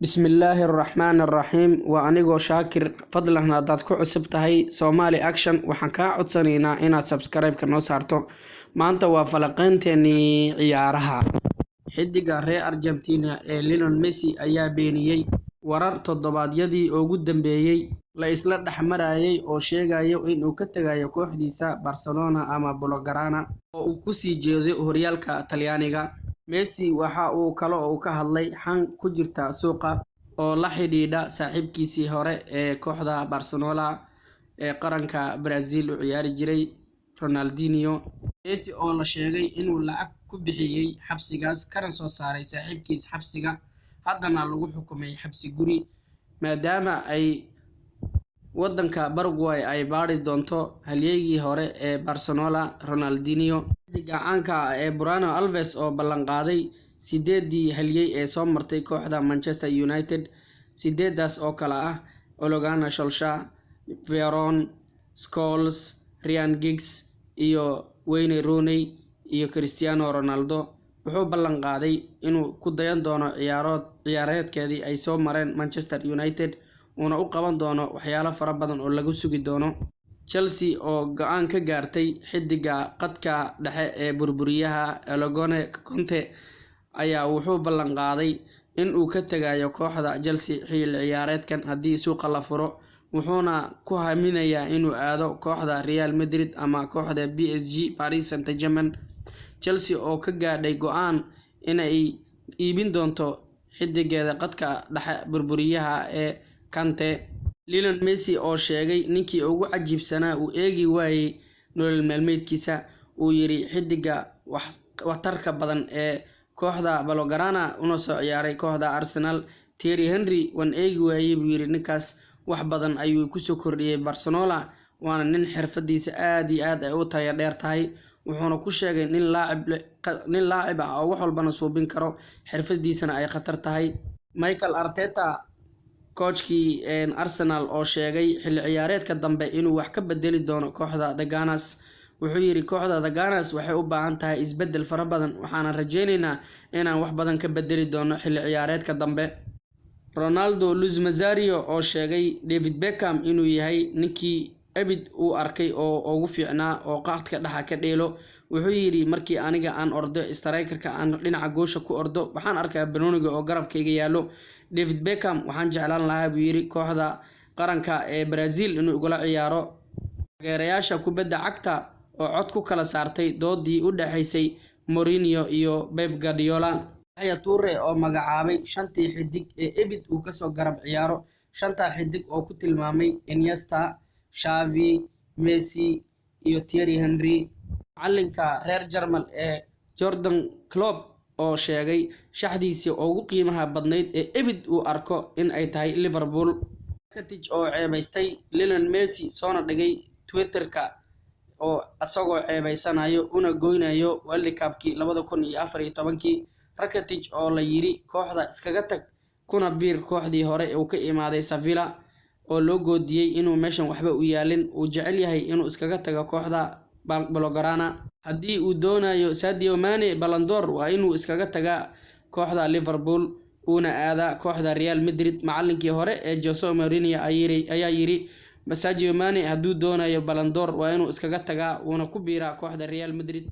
بسم الله الرحمن الرحيم وأنيقو شاكر فضلا هداد كو عصب تهي سومالي أكشن وحان كا عدسانينا إناد سبسكرايب كنو سارتو maanta waa falaqeynteennii ciyaaraha xiddiga reer Argentina ee Lionel Messi ayaa beeniyay warar toddobaadyadii ugu dambeeyay la isla dhaxmarayay oo sheegaya in uu ka tagayo kooxdiisa Barcelona ama Blaugrana oo uu ku sii jeedo horyaalka Talyaaniga. Messi waxa uu kale oo ka hadlay xan ku jirta suuqa oo la xidhiidha saaxiibkiisii hore ee kooxda Barcelona ee qaranka Brazil u ciyaari jiray Ronaldinho. Messi oo la sheegay inuu lacag ku bixiyay xabsigaas kana soo saaray saaxiibkiis xabsiga haddana lagu xukumay xabsi guri maadaama ay wadanka Paraguay ay baari doonto halyeegii hore ee Barcelona Ronaldinho. Xiddiga caanka ah ee Bruno Alves oo ballan qaaday 8 halyey ee soo martay kooxda Manchester United, 8daas oo kala ah Ole Gunnar Solskjaer, Veron, Scholes, Ryan Giggs iyo Wayne Rooney iyo Cristiano Ronaldo. Wuxuu ballan qaaday inuu ku dayan doono ciyaareedkeedii ay soo mareen Manchester United una u qaban doono waxyaalo fara badan oo lagu sugi doono. Chelsea oo go'aan ka gaartay xiddiga qadka dhexe ee burburiyaha Ole Gunnar Conte ayaa wuxuu ballan qaaday in uu ka tagayo kooxda Chelsea xilli ciyaareedkan haddii suuqa la furo, wuxuuna ku haminayaa inuu aado kooxda Real Madrid ama kooxda PSG Paris Saint-Germain. Chelsea oo ka gaadhay go'aan inay iibin doonto xiddigeeda qadka dhexe burburiyaha ee Kante. Lionel Messi oo sheegay ninkii ugu cajiibsanaa uu eegi waayay nolol maalmeedkiisa, uu yiri xiddiga waxtarka badan ee kooxda Blaugrana una soo ciyaaray kooxda Arsenal Thierry Henry waan eegi waayay buu yiri ninkaas wax badan ayuu ku soo kordhiyay Barcelona waana nin xirfadiisa aad iyo aad ay u tayo dheer tahay, wuxuuna ku sheegay nin laacib ah oo wax walbana suubin karo xirfadiisana ay khatar tahay. Mikel Arteta coachkii Arsenal oo sheegay xilli ciyaareedka dambe inuu wax ka bedeli doono kooxda The Gunners. Wuxuu yiri kooxda The Gunners waxay u baahan tahay isbedel fara badan, waxaana rajaynaynaa inaan wax badan ka bedeli doono xilli ciyaareedka dambe. Ronaldo Luis Nazario oo sheegay David Beckham inuu yahay ninkii abid uu arkay oo ugu fiicnaa oo qadka dhexe ka dheelo. Wuxuu yiri markii aniga aan ordo strikerka aan dhinaca goosha ku ordo waxaan arkaa banooniga oo garabkayga yaalo. David Beckham waxaan jeclaan lahaa buu yiri kooxda qaranka ee Brazil inuu ugala ciyaaro. Taageerayaasha kubadda cagta oo cod ku kala saartay doodii u dhaxaysay Mourinho iyo Pep Guardiola. Yaya Toure oo magacaabay 5 xiddig ee abid uu ka soo garab ciyaaro, 5 xiddig oo ku tilmaamay Iniesta, Xavi, Messi iyo Thierry Henry. Macalinka reer Jarmal ee Jurgen Klopp oo sheegay shaxdiisii ugu qiimaha badnayd ee abid uu arko in ay tahay Liverpool. Rakitic oo ceebaystay Lionel Messi soona dhigay Twitterka oo asagoo ceebaysanayo una goynayo World Cup-kii 2014. Rakitic oo la yiri kooxda iskaga tag kuna biir kooxdii hore uu ka imaaday Sevilla oo loo goodiyay inuu meeshan waxba u yaalin, uu jecel yahay inuu iskaga tago kooxda Blaugrana. Haddii uu doonayo Sadio Mane Ballon d'Or waa inuu iskaga tagaa kooxda Liverpool una aada kooxda Real Madrid. Macallinkii hore ee Jose Mourinho ayaa yiri Sadio Mane hadduu doonayo Ballon d'Or waa inuu iskaga tagaa una ku biiraa kooxda Real Madrid.